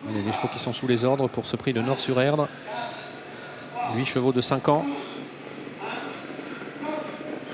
Il y a des chevaux qui sont sous les ordres pour ce prix de Nord-sur-Erdre. 8 chevaux de 5 ans.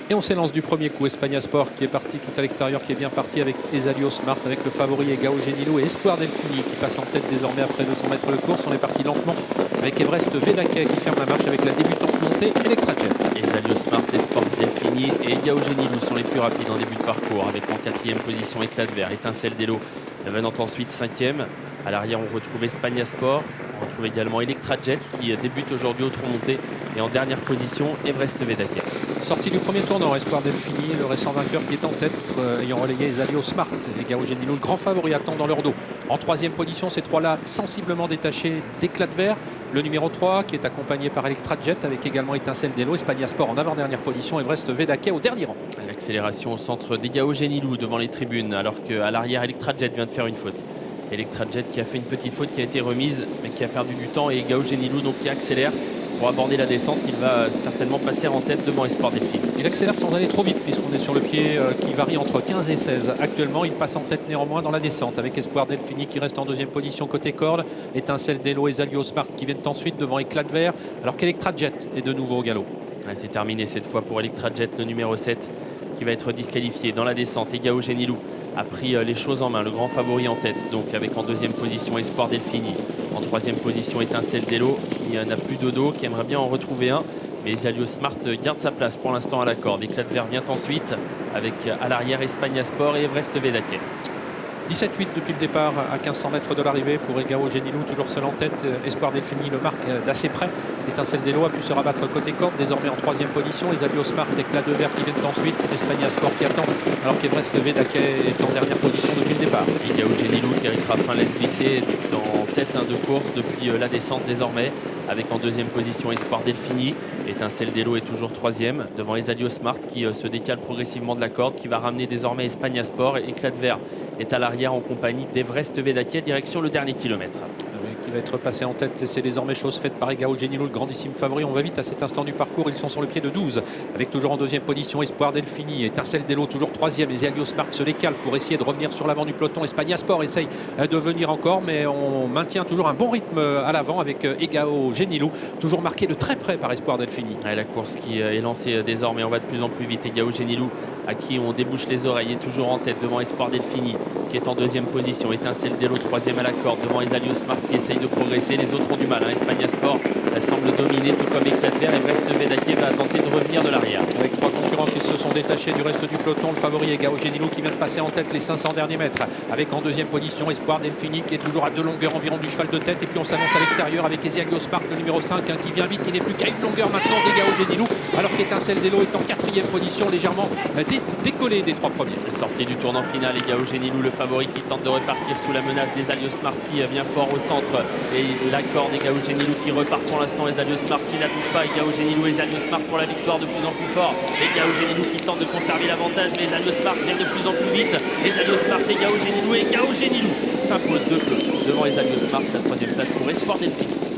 Et on s'élance du premier coup. Espagna Sport qui est parti tout à l'extérieur, qui est bien parti avec Esalio Smart, avec le favori Egao Genilou et Espoir Delfini qui passe en tête désormais après 200 mètres de course. On est parti lentement avec Everest Vedaquet qui ferme la marche avec la débutante montée Electra Jet. Esalio Smart, Espoir Delfini et Egao Genilou sont les plus rapides en début de parcours, avec en 4e position Éclat de Verre, Étincelle d'Elo venant ensuite 5e. À l'arrière, on retrouve Espagna Sport. On retrouve également Electra Jet qui débute aujourd'hui au trot monté. Et en dernière position, Everest Vedaquet. Sortie du premier tournant, Espoir Delfini, le récent vainqueur qui est en tête, ayant relayé Esalio Smart et Egao Genilou. Le grand favori attend dans leur dos. En 3e position, ces trois-là sensiblement détachés d'Éclat de Verre. Le numéro 3 qui est accompagné par Electra Jet avec également Étincelle d'Elo. Espagna Sport en avant-dernière position. Everest Vedaquet au dernier rang. L'accélération au centre d'Egao Genilou devant les tribunes, alors qu'à l'arrière, Electra Jet vient de faire une faute. Electra Jet qui a fait une petite faute qui a été remise mais qui a perdu du temps, et Egao Genilou donc qui accélère pour aborder la descente. Il va certainement passer en tête devant Espoir Delfini. Il accélère sans aller trop vite puisqu'on est sur le pied qui varie entre 15 et 16. Actuellement, il passe en tête néanmoins dans la descente avec Espoir Delfini qui reste en 2e position côté corde. Étincelle d'Elo et Esalio Smart qui viennent ensuite devant Éclat de Verre, alors qu'Electra Jet est de nouveau au galop. C'est terminé cette fois pour Electra Jet, le numéro 7 qui va être disqualifié dans la descente. Egao Genilou a pris les choses en main, le grand favori en tête, donc avec en 2e position Espoir Delfini, en 3e position Étincelle d'Elo qui n'a plus de dos, qui aimerait bien en retrouver un, mais Esalio Smart garde sa place pour l'instant à la corde. Éclat de Verre vient ensuite avec à l'arrière Espagna Sport et Everest Vedaquet. 17-8 depuis le départ à 1500 mètres de l'arrivée pour Egao Genilou, toujours seul en tête. Espoir Delfini le marque d'assez près. Étincelle d'Elo a pu se rabattre côté corde, désormais en 3e position. Esalio Smart, Éclat de Verre qui viennent ensuite. Espagna Sport qui attend, alors qu'Everest Vedaquet est en dernière position depuis le départ. Egao Genilou qui Eric Raffin laisse glisser en tête de course depuis la descente désormais, avec en 2e position Espoir Delfini. Étincelle d'Elo est toujours 3e devant Esalio Smart qui se décale progressivement de la corde, qui va ramener désormais Espagna Sport. Éclat de Verre est à l'arrière en compagnie d'Everest Vedaquet, direction le dernier kilomètre. Qui va être passé en tête, et c'est désormais chose faite par Egao Genilou, le grandissime favori. On va vite à cet instant du parcours, ils sont sur le pied de 12 avec toujours en 2e position Espoir Delfini, Étincelle d'Elo toujours 3e. Esalio Smart se décale pour essayer de revenir sur l'avant du peloton. Espagna Sport essaye de venir encore, mais on maintient toujours un bon rythme à l'avant avec Egao Genilou, toujours marqué de très près par Espoir Delfini. La course qui est lancée désormais, on va de plus en plus vite. Egao Genilou à qui on débouche les oreilles est toujours en tête devant Espoir Delfini qui est en 2e position. Étincelle d'Elo 3e à la corde devant Esalio Smart qui essaye de progresser. Les autres ont du mal. Espagna Sport semble dominer, tout comme Éclat de Verre. Everest Vedaquet va tenter de revenir de l'arrière. Avec 3 concurrents qui se sont détachés du reste du peloton, le favori Egao Genilou qui vient de passer en tête les 500 derniers mètres, avec en 2e position Espoir Delfini qui est toujours à 2 longueurs environ du cheval de tête. Et puis on s'annonce à l'extérieur avec Esalio Smart, le numéro 5 qui vient vite, qui n'est plus qu'à 1 longueur maintenant d'Egao Genilou, alors qu'Étincelle d'Elo est en 4e position, légèrement décollé des 3 premiers. Sortie du tournant final, Egao Genilou le favori qui tente de repartir sous la menace d'Esalio Smart qui vient fort au centre, et la corde Egao Genilou qui repart pour l'instant. Esalio Smart qui n'applique pas. Egao Genilou, Esalio Smart pour la victoire de plus en plus fort. Egao Genilou qui tente de conserver l'avantage, mais Esalio Smart vient de plus en plus vite. Esalio Smart, Egao Genilou s'impose de peu devant Esalio Smart. La 3e place pour Espoir Delfini.